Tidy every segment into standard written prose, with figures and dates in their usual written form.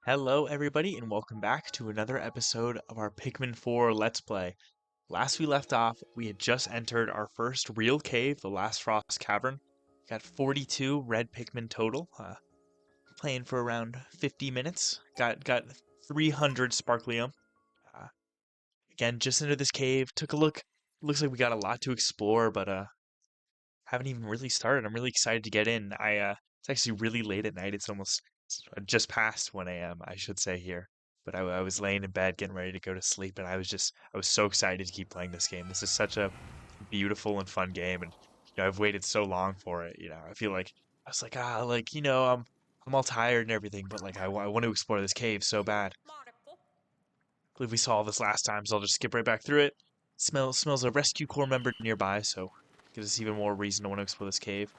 Hello, everybody, and welcome back to another episode of our Pikmin 4 Let's Play. Last we left off, we had just entered our first real cave, the Last Frost Cavern. Got 42 red Pikmin total, playing for around 50 minutes. Got 300 Sparklium. Uh, Again, just into this cave, took a look. Looks like we got a lot to explore, but haven't even really started. I'm really excited to get in. It's actually really late at night. It's just past 1 a.m. I should say here. But I was laying in bed getting ready to go to sleep, and I was so excited to keep playing this game. This is such a beautiful and fun game, and I've waited so long for it. I feel like I was like I'm all tired and everything, but like I want to explore this cave so bad. I believe we saw all this last time, so I'll just skip right back through it. Smells a rescue corps member nearby, so gives us even more reason to want to explore this cave.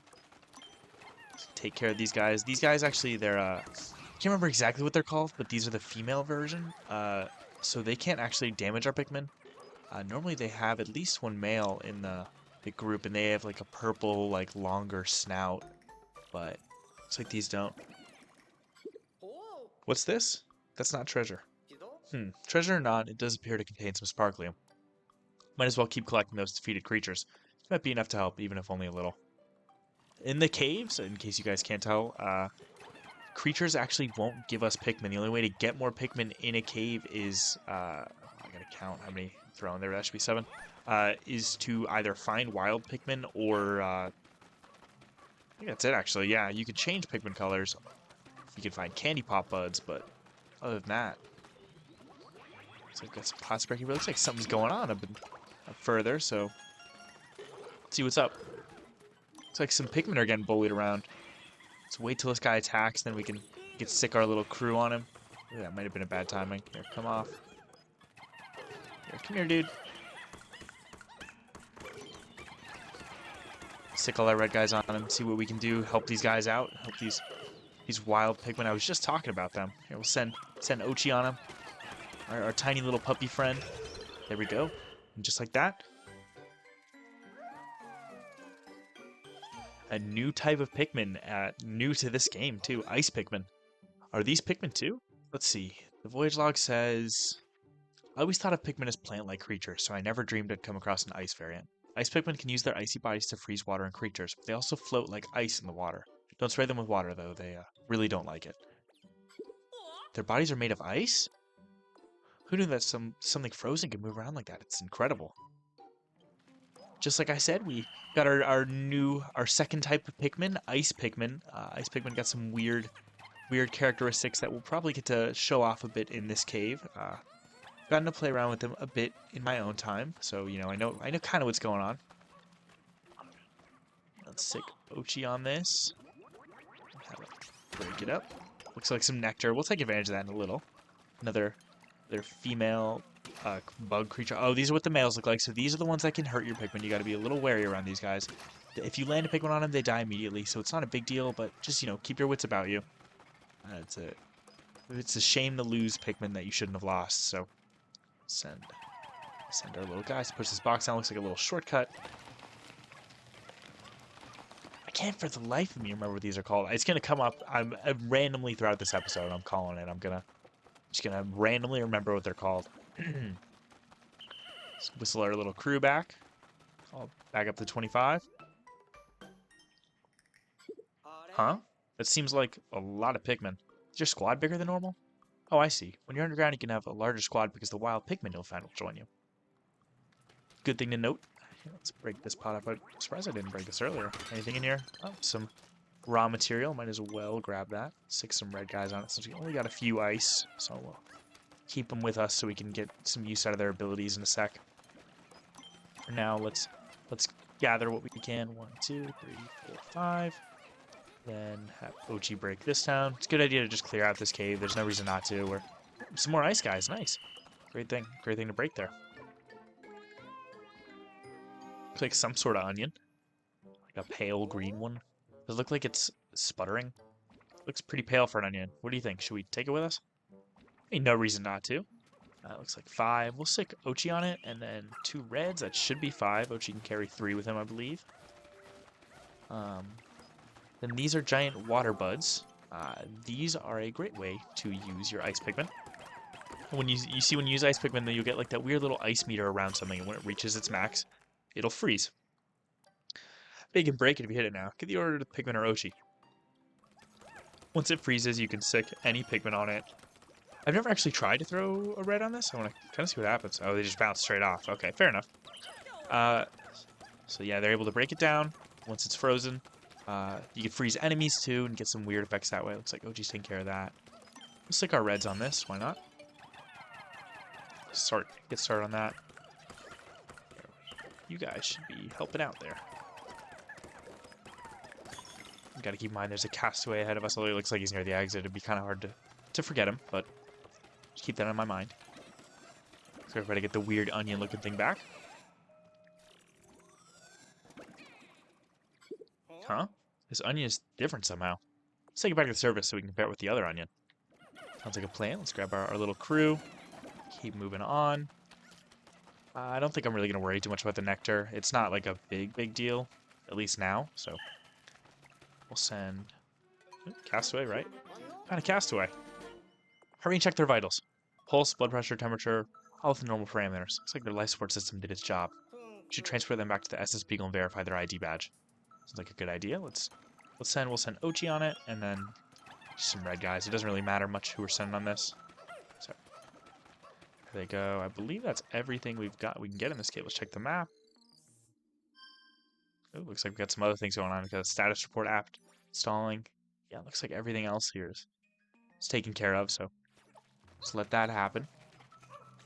Take care of these guys. These guys actually, I can't remember exactly what they're called, but these are the female version. So they can't actually damage our Pikmin. Normally they have at least one male in the group, and they have like a purple, like longer snout. But looks like these don't. What's this? That's not treasure. Treasure or not, it does appear to contain some sparklium. Might as well keep collecting those defeated creatures. It might be enough to help, even if only a little. In the caves, in case you guys can't tell, creatures actually won't give us Pikmin. The only way to get more Pikmin in a cave is, I gotta count how many thrown there, that should be 7, is to either find wild Pikmin or, I think that's it actually, yeah, you can change Pikmin colors. You can find candy pop buds, but other than that, so I've got some pot spread here. It looks like something's going on up further, so let's see what's up. Looks like some Pikmin are getting bullied around. Let's wait till this guy attacks, then we can stick our little crew on him. Ooh, that might have been a bad timing. Here, come off. Here, come here, dude. Stick all our red guys on him, see what we can do, help these guys out, help these wild Pikmin. I was just talking about them. Here, we'll send Ochi on him. Our tiny little puppy friend. There we go. And just like that. A new type of Pikmin, new to this game too, Ice Pikmin. Are these Pikmin too? Let's see. The voyage log says, I always thought of Pikmin as plant-like creatures, so I never dreamed I'd come across an ice variant. Ice Pikmin can use their icy bodies to freeze water and creatures, but they also float like ice in the water. Don't spray them with water though, they really don't like it. Their bodies are made of ice? Who knew that something frozen could move around like that? It's incredible. Just like I said, we got our second type of Pikmin, Ice Pikmin. Ice Pikmin got some weird characteristics that we'll probably get to show off a bit in this cave. Gotten to play around with them a bit in my own time, so I know kind of what's going on. Let's stick Ochi on this. Have it break it up. Looks like some nectar. We'll take advantage of that in a little. Another female bug creature. Oh, these are what the males look like. So these are the ones that can hurt your Pikmin. You got to be a little wary around these guys. If you land a Pikmin on them, they die immediately. So it's not a big deal, but just keep your wits about you. That's it. It's a shame to lose Pikmin that you shouldn't have lost. So send our little guys. Push this box down. Looks like a little shortcut. I can't for the life of me remember what these are called. It's gonna come up. I'm randomly throughout this episode. I'm calling it. I'm just gonna randomly remember what they're called. Let's whistle our little crew back. I'll back up to 25. Huh? That seems like a lot of Pikmin. Is your squad bigger than normal? Oh, I see. When you're underground, you can have a larger squad because the wild Pikmin you'll find will join you. Good thing to note. Let's break this pot up. I'm surprised I didn't break this earlier. Anything in here? Oh, some raw material. Might as well grab that. Stick some red guys on it since we only got a few ice. So we'll keep them with us so we can get some use out of their abilities in a sec. For now, let's gather what we can. 1, 2, 3, 4, 5. Then have Ochi break this down. It's a good idea to just clear out this cave. There's no reason not to. Some more ice guys. Nice. Great thing to break there. Looks like some sort of onion. Like a pale green one. Does it look like it's sputtering? Looks pretty pale for an onion. What do you think? Should we take it with us? Ain't no reason not to. Looks like 5. We'll stick Ochi on it, and then 2 reds. That should be 5. Ochi can carry 3 with him, I believe. Then these are giant water buds. These are a great way to use your ice Pikmin. When you see when you use ice Pikmin, then you'll get like that weird little ice meter around something, and when it reaches its max, it'll freeze. They can break it if you hit it now. Get the order to Pikmin or Ochi. Once it freezes, you can stick any Pikmin on it. I've never actually tried to throw a red on this. I want to kind of see what happens. Oh, they just bounce straight off. Okay, fair enough. So yeah, they're able to break it down once it's frozen. You can freeze enemies too and get some weird effects that way. Looks like OG's taking care of that. We'll stick our reds on this. Why not? Get started on that. You guys should be helping out there. Got to keep in mind there's a castaway ahead of us. Although it looks like he's near the exit, it'd be kind of hard to forget him, but just keep that in my mind. So everybody get the weird onion-looking thing back. Huh? This onion is different somehow. Let's take it back to the surface so we can compare it with the other onion. Sounds like a plan. Let's grab our little crew. Keep moving on. I don't think I'm really going to worry too much about the nectar. It's not like a big deal, at least now, so we'll send castaway, right? What kind of castaway? Hurry and check their vitals. Pulse, blood pressure, temperature, all with the normal parameters. Looks like their life support system did its job. We should transfer them back to the SS Beagle and verify their ID badge. Sounds like a good idea. We'll send Ochi on it, and then just some red guys. It doesn't really matter much who we're sending on this. So there they go. I believe that's everything we can get in this cave. Let's check the map. Oh, looks like we've got some other things going on. We've got a status report app installing. Yeah, looks like everything else here is taken care of, so just let that happen.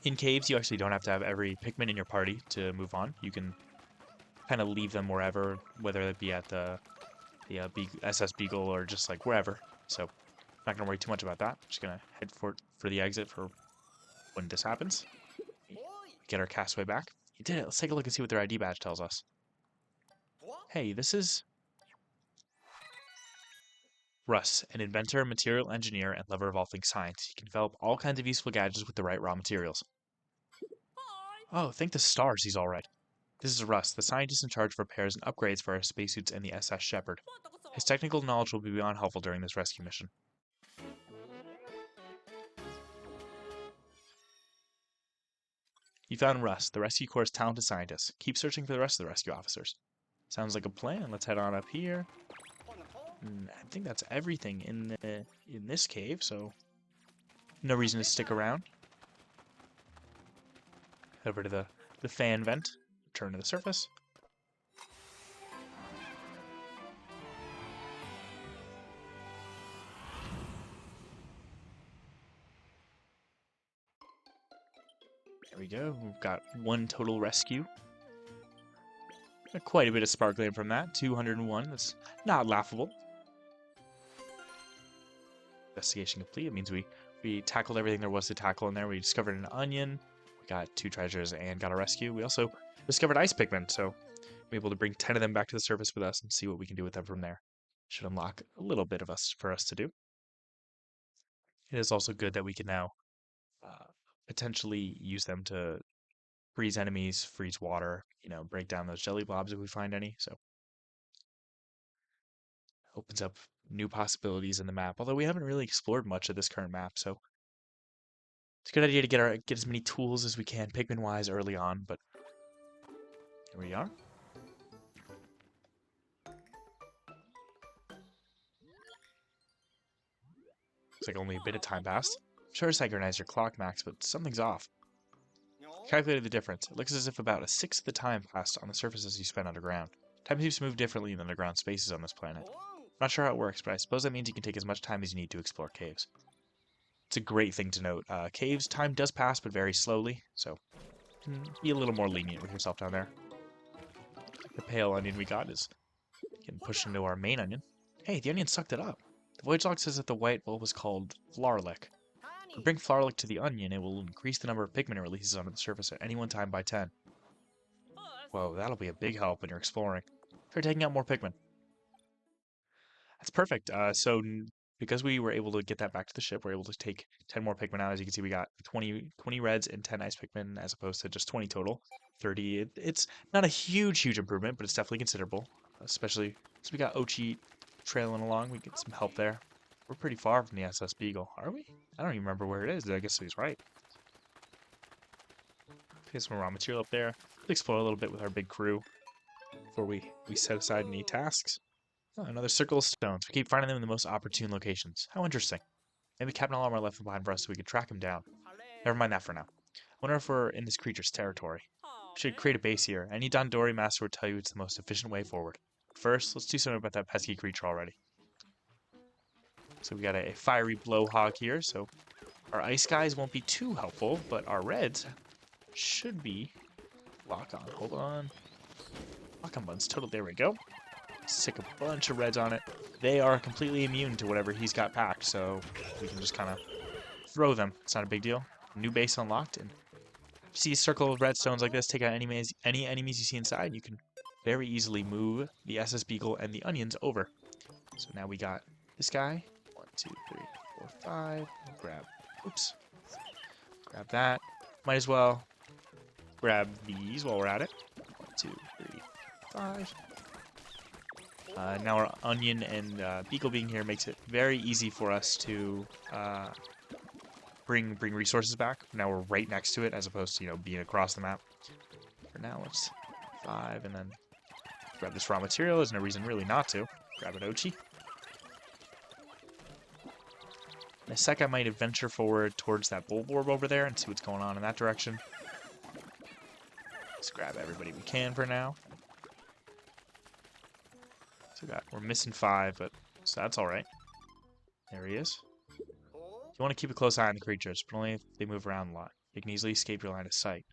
In caves, you actually don't have to have every Pikmin in your party to move on. You can kind of leave them wherever, whether it be at the SS Beagle or just like wherever. So not gonna worry too much about that. Just gonna head for the exit for when this happens. Get our castaway back. He did it. Let's take a look and see what their ID badge tells us. Hey, this is Russ, an inventor, material engineer, and lover of all things science. He can develop all kinds of useful gadgets with the right raw materials. Oh, thank the stars he's alright. This is Russ, the scientist in charge of repairs and upgrades for our spacesuits and the SS Shepherd. His technical knowledge will be beyond helpful during this rescue mission. You found Russ, the Rescue Corps' talented scientist. Keep searching for the rest of the rescue officers. Sounds like a plan. Let's head on up here. I think that's everything in this cave, so no reason to stick around. Head over to the fan vent. Return to the surface. There we go. We've got one total rescue. Quite a bit of sparkling from that. 201. That's not laughable. Investigation complete. It means we tackled everything there was to tackle in there. We discovered an onion. We got 2 treasures and got a rescue. We also discovered ice Pikmin, so we're able to bring 10 of them back to the surface with us and see what we can do with them from there. Should unlock a little bit of for us to do. It is also good that we can now potentially use them to freeze enemies, freeze water, break down those jelly blobs if we find any. So opens up new possibilities in the map. Although we haven't really explored much of this current map, so it's a good idea to get as many tools as we can, Pikmin-wise, early on. But here we are. Looks like only a bit of time passed. I'm sure I synchronized your clock, Max, but something's off. Calculated the difference. It looks as if about a sixth of the time passed on the surfaces you spent underground. Time seems to move differently in underground spaces on this planet. I'm not sure how it works, but I suppose that means you can take as much time as you need to explore caves. It's a great thing to note. Caves, time does pass, but very slowly, so be a little more lenient with yourself down there. The pale onion we got is getting pushed into our main onion. Hey, the onion sucked it up. The voyage log says that the white bulb was called Flarlick. If we bring Flarlick to the onion, it will increase the number of Pikmin it releases onto the surface at any one time by 10. Whoa, that'll be a big help when you're exploring. Try taking out more Pikmin. That's perfect. Because we were able to get that back to the ship, we're able to take 10 more Pikmin out. As you can see, we got 20 reds and 10 ice Pikmin as opposed to just 20 total. 30. It's not a huge improvement, but it's definitely considerable. Especially since we got Ochi trailing along. We get some help there. We're pretty far from the SS Beagle, are we? I don't even remember where it is. I guess he's right. Get some raw material up there. We'll explore a little bit with our big crew before we set aside any tasks. Oh, another circle of stones. We keep finding them in the most opportune locations. How interesting. Maybe Captain Alarm left them behind for us so we could track him down. Never mind that for now. I wonder if we're in this creature's territory. We should create a base here. Any Dandori master would tell you it's the most efficient way forward. First, let's do something about that pesky creature already. So we got a fiery blowhog here, so our ice guys won't be too helpful, but our reds should be. Lock on, hold on. Lock on buttons total, there we go. Stick a bunch of reds on it. They are completely immune to whatever he's got packed, so we can just kind of throw them. It's not a big deal. New base unlocked, and see a circle of redstones like this, take out any enemies you see inside, you can very easily move the SS Beagle and the onions over. So now we got this guy. 1, 2, 3, 4, 5. Grab, oops. Grab that. Might as well grab these while we're at it. 1, 2, 3, 5. Now our onion and beagle being here makes it very easy for us to bring resources back. Now we're right next to it as opposed to, being across the map. For now, let's 5 and then grab this raw material. There's no reason really not to. Grab an Ochi. In a sec, I might venture forward towards that bulborb over there and see what's going on in that direction. Let's grab everybody we can for now. So we're missing 5, but so that's all right. There he is. You want to keep a close eye on the creatures, but only if they move around a lot. They can easily escape your line of sight.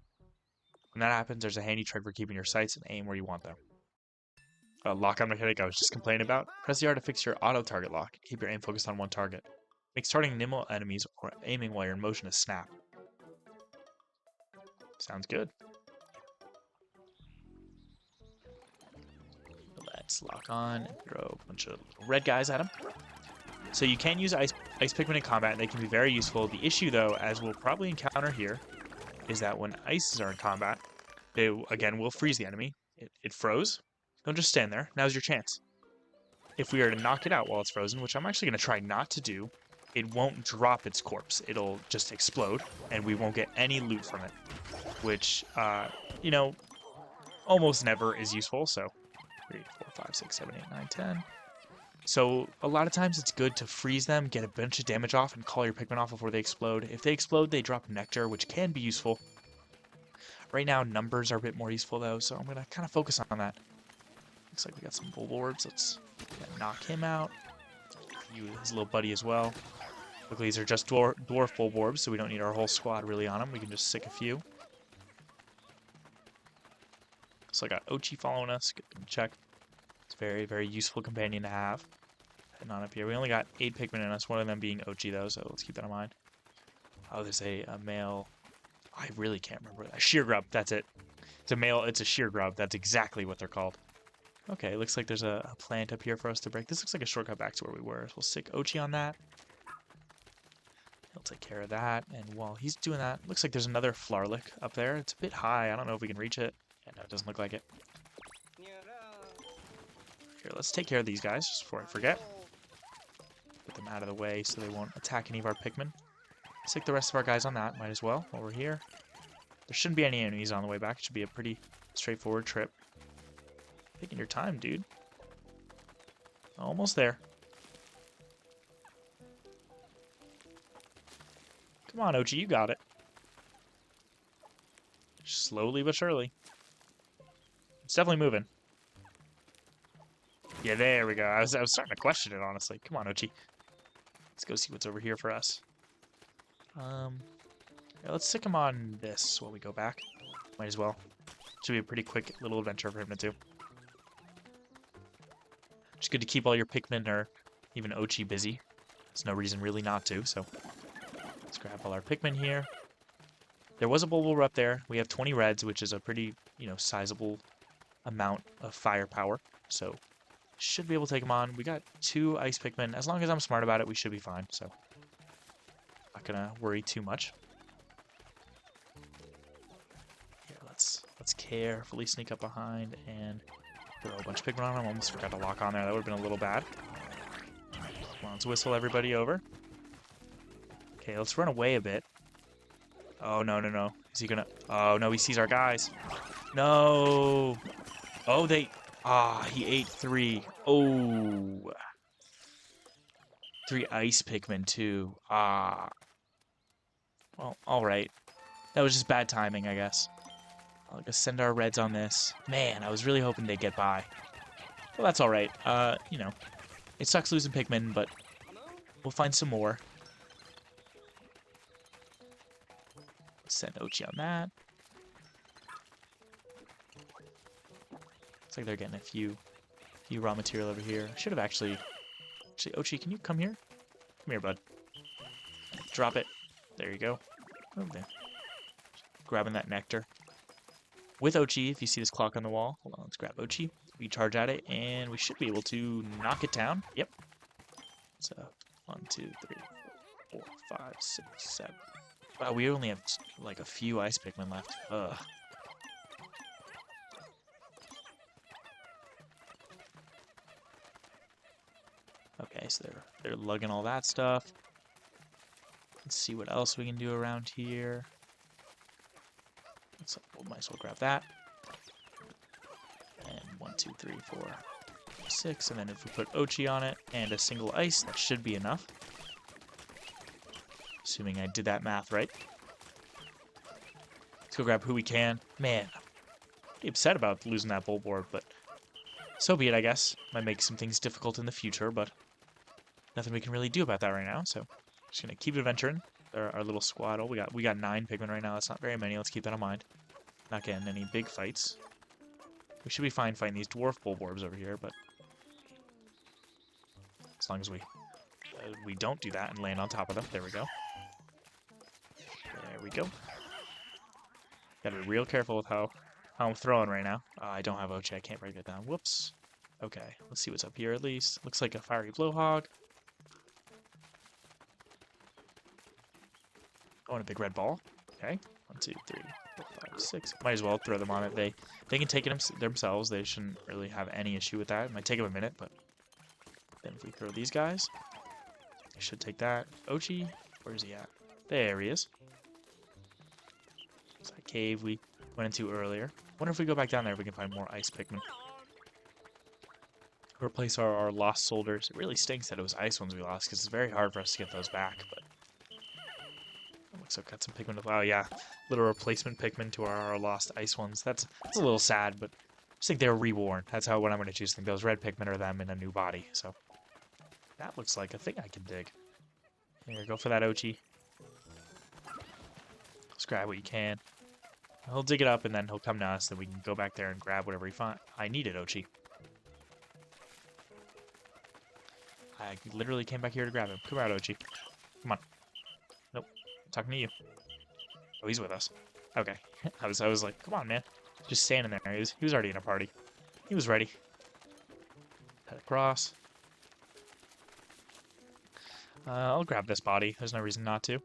When that happens, there's a handy trick for keeping your sights and aim where you want them. Lock-on mechanic I was just complaining about. Press the R to fix your auto-target lock. Keep your aim focused on one target. Makes targeting nimble enemies or aiming while you're in motion a snap. Sounds good. Let's lock on and throw a bunch of red guys at him. So you can use ice Pikmin in combat, and they can be very useful. The issue, though, as we'll probably encounter here, is that when ices are in combat, they, again, will freeze the enemy. It froze. Don't just stand there. Now's your chance. If we are to knock it out while it's frozen, which I'm actually going to try not to do, it won't drop its corpse. It'll just explode, and we won't get any loot from it, which, almost never is useful. So 3, 4, 5, 6, 7, 8, 9, 10. So a lot of times it's good to freeze them, get a bunch of damage off, and call your Pikmin off before they explode. If they explode, they drop Nectar, which can be useful. Right now, numbers are a bit more useful, though, so I'm going to kind of focus on that. Looks like we got some bulborbs. Let's knock him out. His little buddy as well. Luckily, these are just dwarf bulborbs, so we don't need our whole squad really on them. We can just sick a few. So I got Ochi following us. Good check. It's a very, very useful companion to have. Heading on up here. We only got 8 Pikmin in us, one of them being Ochi, though, so let's keep that in mind. Oh, there's a male. I really can't remember. A sheer grub, that's it. It's a male, it's a sheer grub. That's exactly what they're called. Okay, looks like there's a plant up here for us to break. This looks like a shortcut back to where we were. So we'll stick Ochi on that. He'll take care of that. And while he's doing that, looks like there's another Flarlick up there. It's a bit high. I don't know if we can reach it. Yeah, no, it doesn't look like it. Here, let's take care of these guys just before I forget. Get them out of the way so they won't attack any of our Pikmin. Stick the rest of our guys on that. Might as well while we're here. There shouldn't be any enemies on the way back. It should be a pretty straightforward trip. Taking your time, dude. Almost there. Come on, Ochi, you got it. Slowly but surely. It's definitely moving. Yeah, there we go. I was starting to question it, honestly. Come on, Ochi. Let's go see what's over here for us. Yeah, let's stick him on this while we go back. Might as well. Should be a pretty quick little adventure for him to do. It's good to keep all your Pikmin or even Ochi busy. There's no reason really not to, so let's grab all our Pikmin here. There was a Bulbul up there. We have 20 reds, which is a pretty, sizable amount of firepower. So should be able to take them on. We got 2 ice Pikmin. As long as I'm smart about it, we should be fine. So not gonna worry too much. Here, let's carefully sneak up behind and throw a bunch of Pikmin on him. Almost forgot to lock on there. That would have been a little bad. Come on, let's whistle everybody over. Okay, let's run away a bit. Oh, no, no, no. Is he gonna... Oh, no, he sees our guys. No! Oh, they... Ah, he ate 3. Oh. 3 ice Pikmin, too. Ah. Well, alright. That was just bad timing, I guess. I'll just send our reds on this. Man, I was really hoping they'd get by. Well, that's alright. You know, it sucks losing Pikmin, but we'll find some more. Send Ochi on that. Looks like they're getting a few raw material over here. I should have actually... Actually, Ochi, can you come here? Come here, bud. Drop it. There you go. Okay. Grabbing that nectar. With Ochi, if you see this clock on the wall, hold on, let's grab Ochi. We charge at it, and we should be able to knock it down. Yep. So, 1, 2, 3, 4, 5, 6, 7. Wow, we only have, like, a few ice Pikmin left. Ugh. Okay, so they're lugging all that stuff. Let's see what else we can do around here. We might as well grab that. And 1, 2, 3, 4, 6. And then if we put Ochi on it and a single ice, that should be enough. Assuming I did that math right. Let's go grab who we can. Man, I'm pretty upset about losing that bowl board, but so be it, I guess. Might make some things difficult in the future, but nothing we can really do about that right now. So just gonna keep adventuring. Our little squad. Oh, we got 9 Pikmin right now. That's not very many. Let's keep that in mind. Not getting any big fights. We should be fine fighting these dwarf bulborbs over here, but as long as we don't do that and land on top of them. There we go. There we go. Gotta be real careful with how I'm throwing right now. I don't have Ochi. I can't break it down. Whoops. Okay, let's see what's up here at least. Looks like a fiery blowhog. Oh, and a big red ball. Okay. 1, 2, 3, 4, 5, 6. Might as well throw them on it. They can take it themselves. They shouldn't really have any issue with that. It might take them a minute, but then if we throw these guys, they should take that. Ochi, where's he at? There he is. It's that cave we went into earlier. Wonder if we go back down there if we can find more ice Pikmin. Replace our lost soldiers. It really stinks that it was ice ones we lost because it's very hard for us to get those back, but looks like got some Pikmin. Wow, yeah. Little replacement Pikmin to our lost ice ones. That's a little sad, but I just think they're reworn. That's what I'm going to choose. I think those red Pikmin are them in a new body. So that looks like a thing I can dig. Here, go for that Ochi. Just grab what you can. He'll dig it up, and then he'll come to us, then we can go back there and grab whatever we find. I needed Ochi. I literally came back here to grab him. Come out, Ochi. Come on. Nope. I'm talking to you. Oh, he's with us. Okay. I was like, come on, man. Just standing there. He was already in a party. He was ready. Head across. I'll grab this body. There's no reason not to. 1,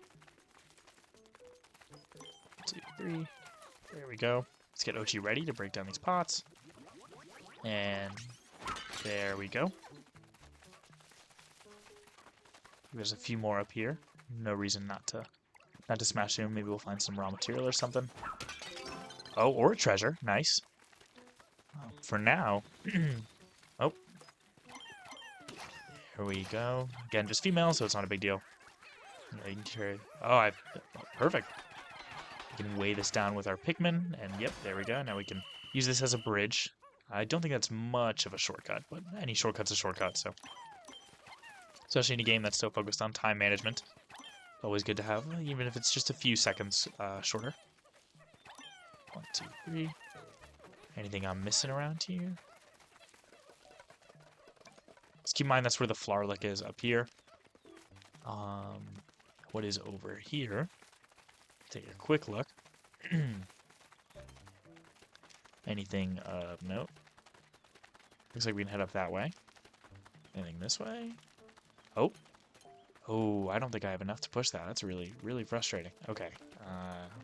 2, 3. There we go. Let's get Ochi ready to break down these pots. And there we go. There's a few more up here. No reason not to smash them. Maybe we'll find some raw material or something. Oh, or a treasure. Nice. For now. Oh. Here we go. Again, just female, so it's not a big deal. Oh, perfect. We can weigh this down with our Pikmin, and yep, there we go. Now we can use this as a bridge. I don't think that's much of a shortcut, but any shortcut's a shortcut, so. Especially in a game that's still focused on time management. Always good to have, even if it's just a few seconds shorter. 1, 2, 3. Anything I'm missing around here? Let's keep in mind that's where the Flarlick is, up here. What is over here? Take a quick look. Anything of note? Looks like we can head up that way. Anything this way? Oh. Oh, I don't think I have enough to push that. That's really, really frustrating. Okay.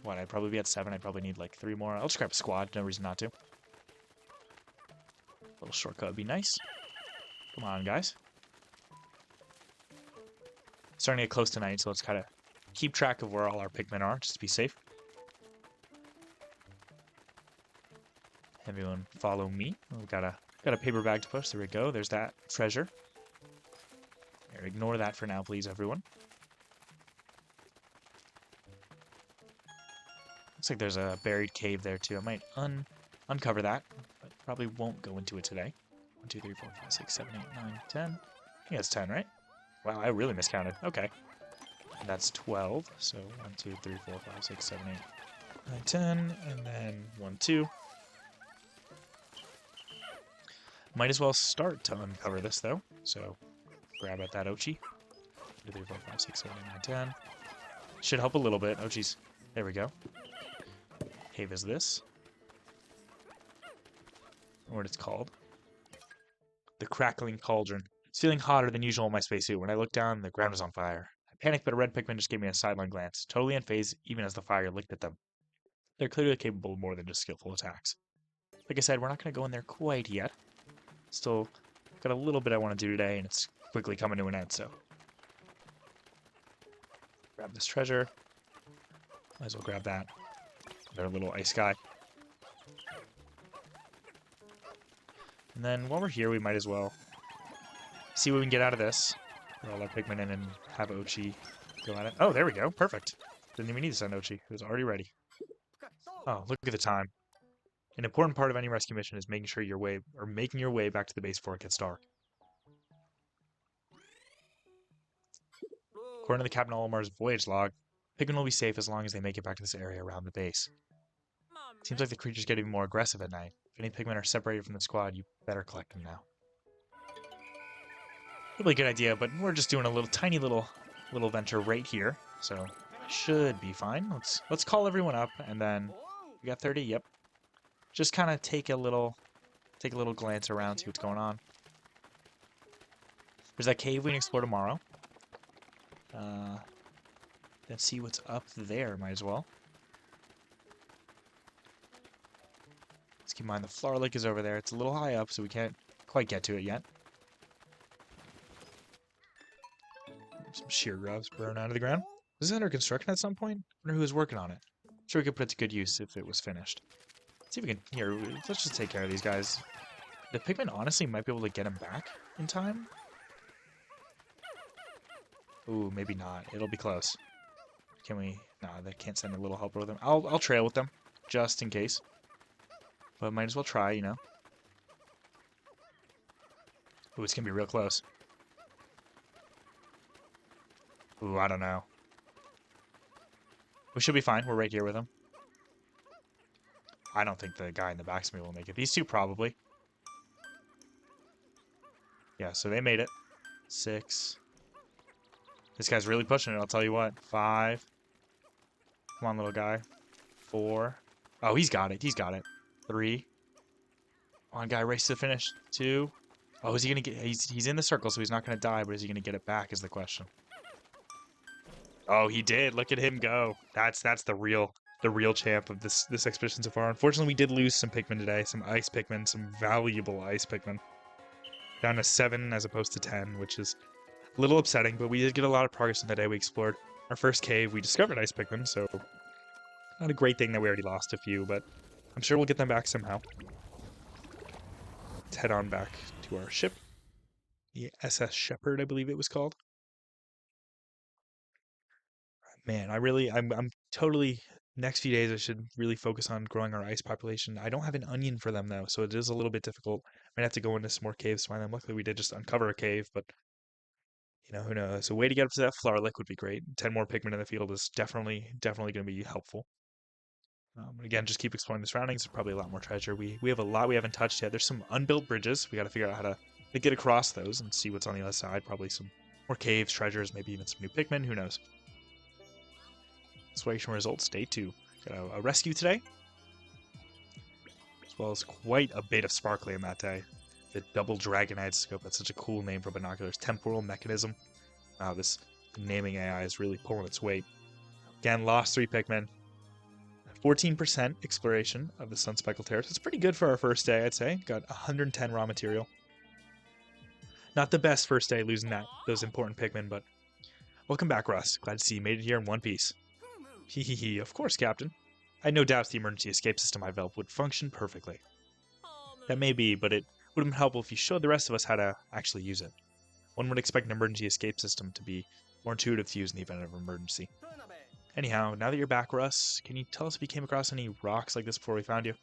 What, I'd probably be at 7. I'd probably need like 3 more. I'll just grab a squad. No reason not to. A little shortcut would be nice. Come on, guys. Starting to get close to night, so let's kind of keep track of where all our Pikmin are, just to be safe. Everyone follow me. Oh, we got a paper bag to push. There we go. There's that treasure. Here, ignore that for now, please, everyone. Looks like there's a buried cave there, too. I might uncover that, but probably won't go into it today. 1, 2, 3, 4, 5, 6, 7, 8, 9, 10. Yeah, it's 10, right? Wow, I really miscounted. Okay. And that's 12. So 1, 2, 3, 4, 5, 6, 7, 8, 9, 10. And then 1, 2. Might as well start to uncover this, though. So grab at that Ochi. 2, 3, 4, 5, 6, 7, 8, 9, 10. Should help a little bit. Oh, geez. There we go. Cave is this. What it's called. The Crackling Cauldron. It's feeling hotter than usual in my spacesuit. When I looked down, the ground was on fire. I panicked, but a red Pikmin just gave me a sideline glance, totally unfazed even as the fire licked at them. They're clearly capable of more than just skillful attacks. Like I said, we're not going to go in there quite yet. Still got a little bit I want to do today, and it's quickly coming to an end, so. Grab this treasure. Might as well grab that. Their little ice guy. And then while we're here, we might as well see what we can get out of this. Put all our Pikmin in and have Ochi go at it. Oh, there we go. Perfect. Didn't even need to send Ochi. It was already ready. Oh, look at the time. An important part of any rescue mission is making your way back to the base before it gets dark. According to the Captain Olimar's voyage log, Pikmin will be safe as long as they make it back to this area around the base. Seems like the creatures get even more aggressive at night. If any Pikmin are separated from the squad, you better collect them now. Probably a good idea, but we're just doing a tiny little venture right here, so should be fine. Let's call everyone up, and then we got 30. Yep. Just kind of take a little glance around, see what's going on. There's that cave we can explore tomorrow. Let's see what's up there. Might as well. Let's keep in mind the flower lake is over there. It's a little high up, so we can't quite get to it yet. Some sheer grubs burn out of the ground. Was this under construction at some point? I wonder who was working on it. I'm sure we could put it to good use if it was finished. Let's see if we can. Here, let's just take care of these guys. The Pikmin honestly might be able to get them back in time. Ooh, maybe not. It'll be close. Can we? Nah, they can't send a little helper with them. I'll trail with them, just in case. But might as well try, you know. Ooh, it's gonna be real close. Ooh, I don't know. We should be fine. We're right here with them. I don't think the guy in the back's will make it. These two probably. Yeah, so they made it. 6. This guy's really pushing it, I'll tell you what. 5. Come on, little guy. 4. Oh, he's got it. He's got it. 3. Come on, guy, race to the finish. 2. Oh, is he gonna get? He's in the circle, so he's not gonna die. But is he gonna get it back? Is the question. Oh, he did. Look at him go. That's the real champ of this expedition so far. Unfortunately, we did lose some Pikmin today. Some ice Pikmin, some valuable ice Pikmin. Down to 7 as opposed to 10, which is a little upsetting. But we did get a lot of progress in the day. We explored our first cave. We discovered ice Pikmin, so not a great thing that we already lost a few, but I'm sure we'll get them back somehow. Let's head on back to our ship. The SS Shepherd, I believe it was called. Man, I'm totally, next few days I should really focus on growing our ice population. I don't have an onion for them though, so it is a little bit difficult. Might have to go into some more caves to find them. Luckily we did just uncover a cave, but you know, who knows. A way to get up to that flower lake would be great. 10 more Pikmin in the field is definitely going to be helpful. Again, just keep exploring the surroundings. There's probably a lot more treasure. We have a lot we haven't touched yet. There's some unbuilt bridges. We got to figure out how to get across those and see what's on the other side. Probably some more caves, treasures, maybe even some new Pikmin. Who knows? Exploration results, day 2. Got a rescue today, as well as quite a bit of sparkling that day. The double dragon-eyed scope, that's such a cool name for binoculars. Temporal mechanism. Wow, this naming AI is really pulling its weight. Again, lost 3 Pikmin. 14% exploration of the Sun-Speckled Terrace. It's pretty good for our first day, I'd say. Got 110 raw material. Not the best first day losing those important Pikmin, but Welcome back, Russ. Glad to see you made it here in one piece. Hee, of course, Captain. I had no doubts the emergency escape system I developed would function perfectly. That may be, but it would have been helpful if you showed the rest of us how to actually use it. One would expect an emergency escape system to be more intuitive to use in the event of an emergency. Anyhow, now that you're back, Russ, can you tell us if you came across any rocks like this before we found you?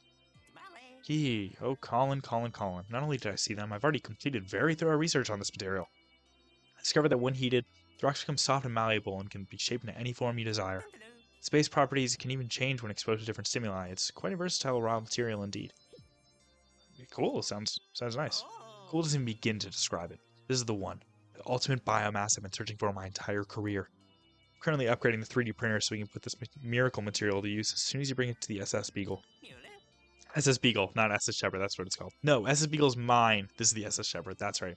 Oh, Colin. Not only did I see them, I've already completed very thorough research on this material. I discovered that when heated, the rocks become soft and malleable and can be shaped into any form you desire. Space properties can even change when exposed to different stimuli. It's quite a versatile raw material indeed. Cool, sounds nice. Cool doesn't even begin to describe it. This is the one. The ultimate biomass I've been searching for my entire career. I'm currently upgrading the 3D printer so we can put this miracle material to use as soon as you bring it to the SS Beagle. SS Beagle, not SS Shepherd, that's what it's called. No, SS Beagle's mine. This is the SS Shepherd, that's right.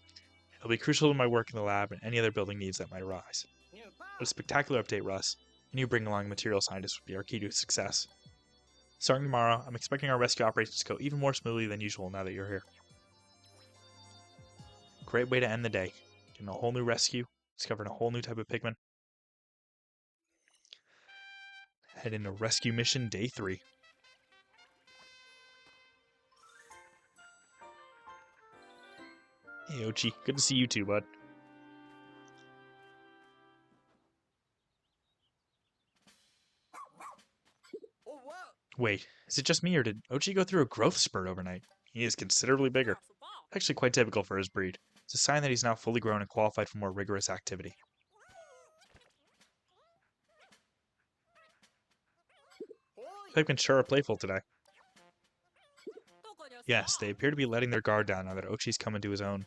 It'll be crucial to my work in the lab and any other building needs that might arise. What a spectacular update, Russ. And you bring along a material scientist would be our key to success. Starting tomorrow, I'm expecting our rescue operations to go even more smoothly than usual now that you're here. Great way to end the day. Getting a whole new rescue, discovering a whole new type of Pikmin. Head into rescue mission day 3. Hey Ochi, good to see you too, bud. Wait, is it just me or did Ochi go through a growth spurt overnight? He is considerably bigger. Actually quite typical for his breed. It's a sign that he's now fully grown and qualified for more rigorous activity. Pikmin sure are playful today. Yes, they appear to be letting their guard down now that Ochi's come into his own.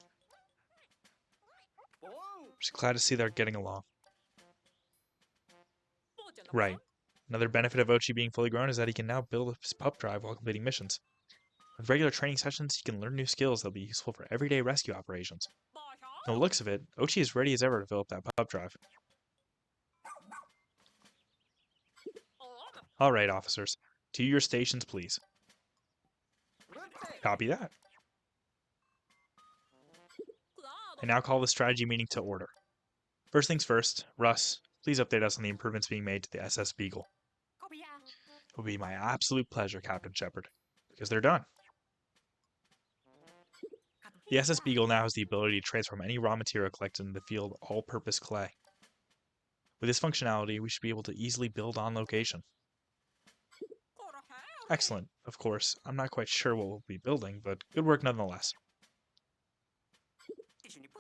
Just glad to see they're getting along. Right. Another benefit of Ochi being fully grown is that he can now build his pup drive while completing missions. With regular training sessions, he can learn new skills that'll be useful for everyday rescue operations. From the looks of it, Ochi is ready as ever to fill up that pup drive. Alright, officers. To your stations, please. Copy that. I now call the strategy meeting to order. First things first, Russ, please update us on the improvements being made to the SS Beagle. It will be my absolute pleasure, Captain Shepard, because they're done. The SS Beagle now has the ability to transform any raw material collected in the field all-purpose clay. With this functionality, we should be able to easily build on location. Excellent. Of course, I'm not quite sure what we'll be building, but good work nonetheless.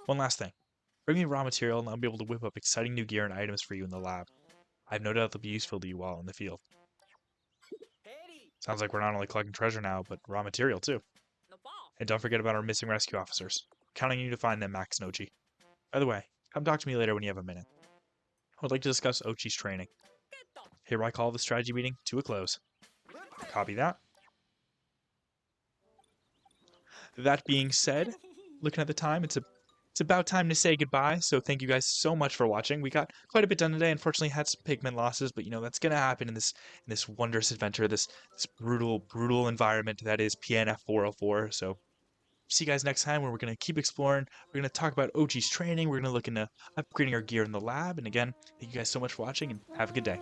One last thing. Bring me raw material and I'll be able to whip up exciting new gear and items for you in the lab. I have no doubt they'll be useful to you while in the field. Sounds like we're not only collecting treasure now, but raw material too. And don't forget about our missing rescue officers. Counting on you to find them, Max and Ochi. By the way, come talk to me later when you have a minute. I would like to discuss Ochi's training. Here I call the strategy meeting to a close. Copy that. That being said, looking at the time, it's about time to say goodbye, so thank you guys so much for watching. We got quite a bit done today. Unfortunately, had some pigment losses, but you know that's gonna happen in this wondrous adventure, this brutal environment that is PNF 404. So see you guys next time where we're gonna keep exploring. We're gonna talk about Ochi's training. We're gonna look into upgrading our gear in the lab. And again, thank you guys so much for watching and have a good day.